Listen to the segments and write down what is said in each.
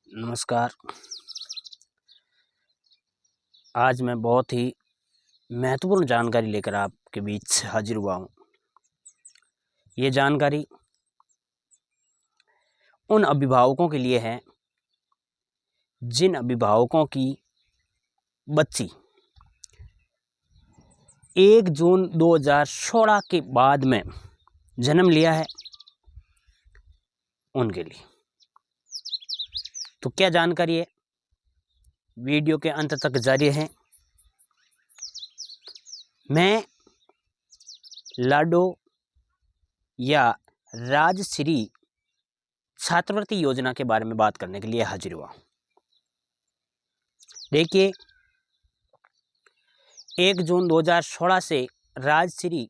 नमस्कार। आज मैं बहुत ही महत्वपूर्ण जानकारी लेकर आपके बीच हाजिर हुआ हूँ। ये जानकारी उन अभिभावकों के लिए है जिन अभिभावकों की बच्ची 1 जून 2016 के बाद में जन्म लिया है, उनके लिए। तो क्या जानकारी है, वीडियो के अंत तक जारी है। मैं लाडो या राजश्री छात्रवृत्ति योजना के बारे में बात करने के लिए हाजिर हुआ। देखिए, 1 जून 2016 से राजश्री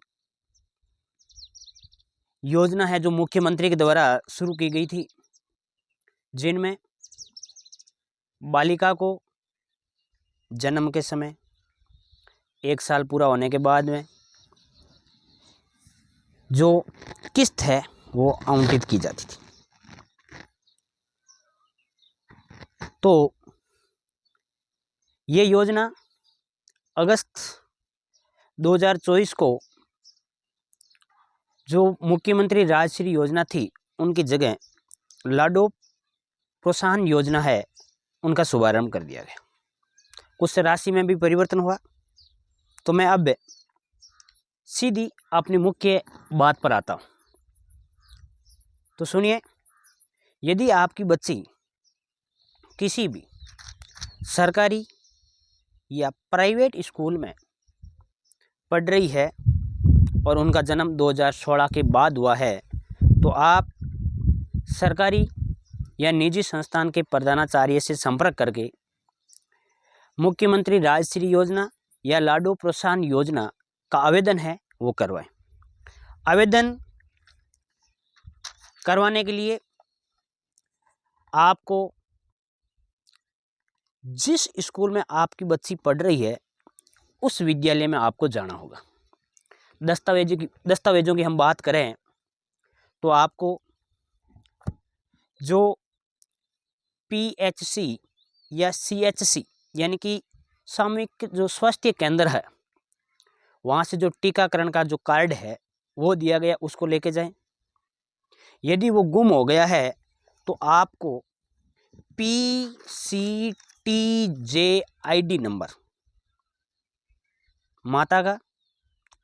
योजना है जो मुख्यमंत्री के द्वारा शुरू की गई थी, जिनमें बालिका को जन्म के समय 1 साल पूरा होने के बाद में जो किस्त है वो आवंटित की जाती थी। तो ये योजना अगस्त 2024 को जो मुख्यमंत्री राजश्री योजना थी, उनकी जगह लाडो प्रोत्साहन योजना है, उनका शुभारंभ कर दिया गया। कुछ राशि में भी परिवर्तन हुआ। तो मैं अब सीधी अपनी मुख्य बात पर आता हूँ। तो सुनिए, यदि आपकी बच्ची किसी भी सरकारी या प्राइवेट स्कूल में पढ़ रही है और उनका जन्म 2016 के बाद हुआ है, तो आप सरकारी या निजी संस्थान के प्रधानाचार्य से संपर्क करके मुख्यमंत्री राजश्री योजना या लाडो प्रोत्साहन योजना का आवेदन है वो करवाएं। आवेदन करवाने के लिए आपको जिस स्कूल में आपकी बच्ची पढ़ रही है उस विद्यालय में आपको जाना होगा। दस्तावेजों की हम बात करें तो आपको जो PHC या CHC यानी कि सामूहिक जो स्वास्थ्य केंद्र है, वहाँ से जो टीकाकरण का जो कार्ड है वो दिया गया, उसको लेके जाएं। यदि वो गुम हो गया है तो आपको PCTJ-ID नंबर माता का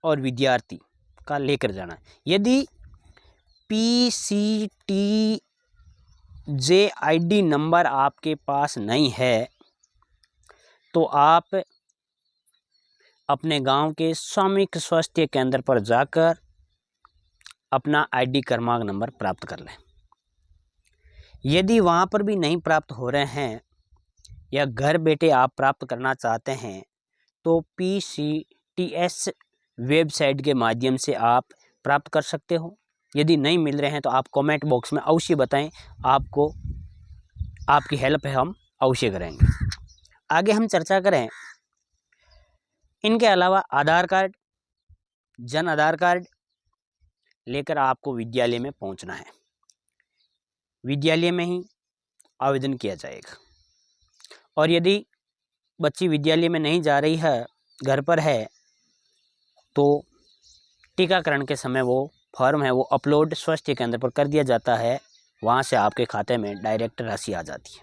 और विद्यार्थी का लेकर जाना है। यदि PCTJ-ID नंबर आपके पास नहीं है तो आप अपने गांव के सामूहिक स्वास्थ्य केंद्र पर जाकर अपना ID क्रमांक नंबर प्राप्त कर लें। यदि वहाँ पर भी नहीं प्राप्त हो रहे हैं या घर बैठे आप प्राप्त करना चाहते हैं तो PCTS वेबसाइट के माध्यम से आप प्राप्त कर सकते हो। यदि नहीं मिल रहे हैं तो आप कमेंट बॉक्स में अवश्य बताएं, आपको आपकी हेल्प है हम अवश्य करेंगे। आगे हम चर्चा करें, इनके अलावा आधार कार्ड, जन आधार कार्ड लेकर आपको विद्यालय में पहुंचना है। विद्यालय में ही आवेदन किया जाएगा। और यदि बच्ची विद्यालय में नहीं जा रही है, घर पर है, तो टीकाकरण के समय वो फॉर्म है वो अपलोड स्वास्थ्य केंद्र पर कर दिया जाता है। वहाँ से आपके खाते में डायरेक्ट राशि आ जाती है।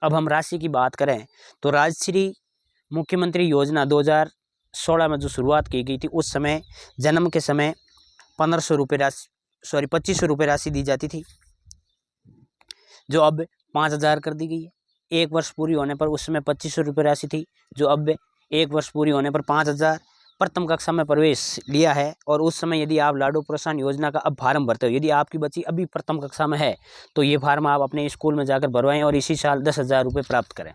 अब हम राशि की बात करें तो राजश्री मुख्यमंत्री योजना 2016 में जो शुरुआत की गई थी, उस समय जन्म के समय 2500 रुपये राशि दी जाती थी, जो अब 5000 कर दी गई है। 1 वर्ष पूरी होने पर उस समय 2500 रुपये राशि थी, जो अब 1 वर्ष पूरी होने पर 5000। प्रथम कक्षा में प्रवेश लिया है और उस समय यदि आप लाडो प्रोत्साहन योजना का अब फार्म भरते हो, यदि आपकी बच्ची अभी प्रथम कक्षा में है तो ये फार्म आप अपने स्कूल में जाकर भरवाएं और इसी साल 10,000 रुपये प्राप्त करें।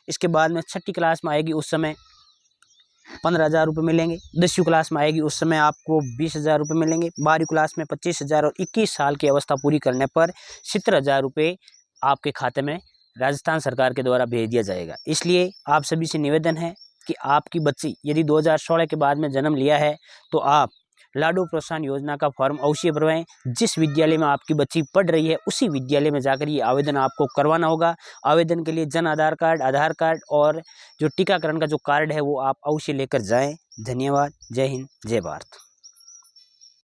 इसके बाद में 6ठी क्लास में आएगी, उस समय 15,000 रुपये मिलेंगे। 10वीं क्लास में आएगी, उस समय आपको 20,000 रुपये मिलेंगे। 12वीं क्लास में 25,000 और 21 साल की अवस्था पूरी करने पर 70,000 रुपये आपके खाते में राजस्थान सरकार के द्वारा भेज दिया जाएगा। इसलिए आप सभी से निवेदन है कि आपकी बच्ची यदि 2016 के बाद में जन्म लिया है तो आप लाडू प्रोत्साहन योजना का फॉर्म अवश्य भरवाएं। जिस विद्यालय में आपकी बच्ची पढ़ रही है उसी विद्यालय में जाकर ये आवेदन आपको करवाना होगा। आवेदन के लिए जन आधार कार्ड और जो टीकाकरण का जो कार्ड है वो आप अवश्य लेकर जाएं। धन्यवाद। जय हिंद, जय भारत।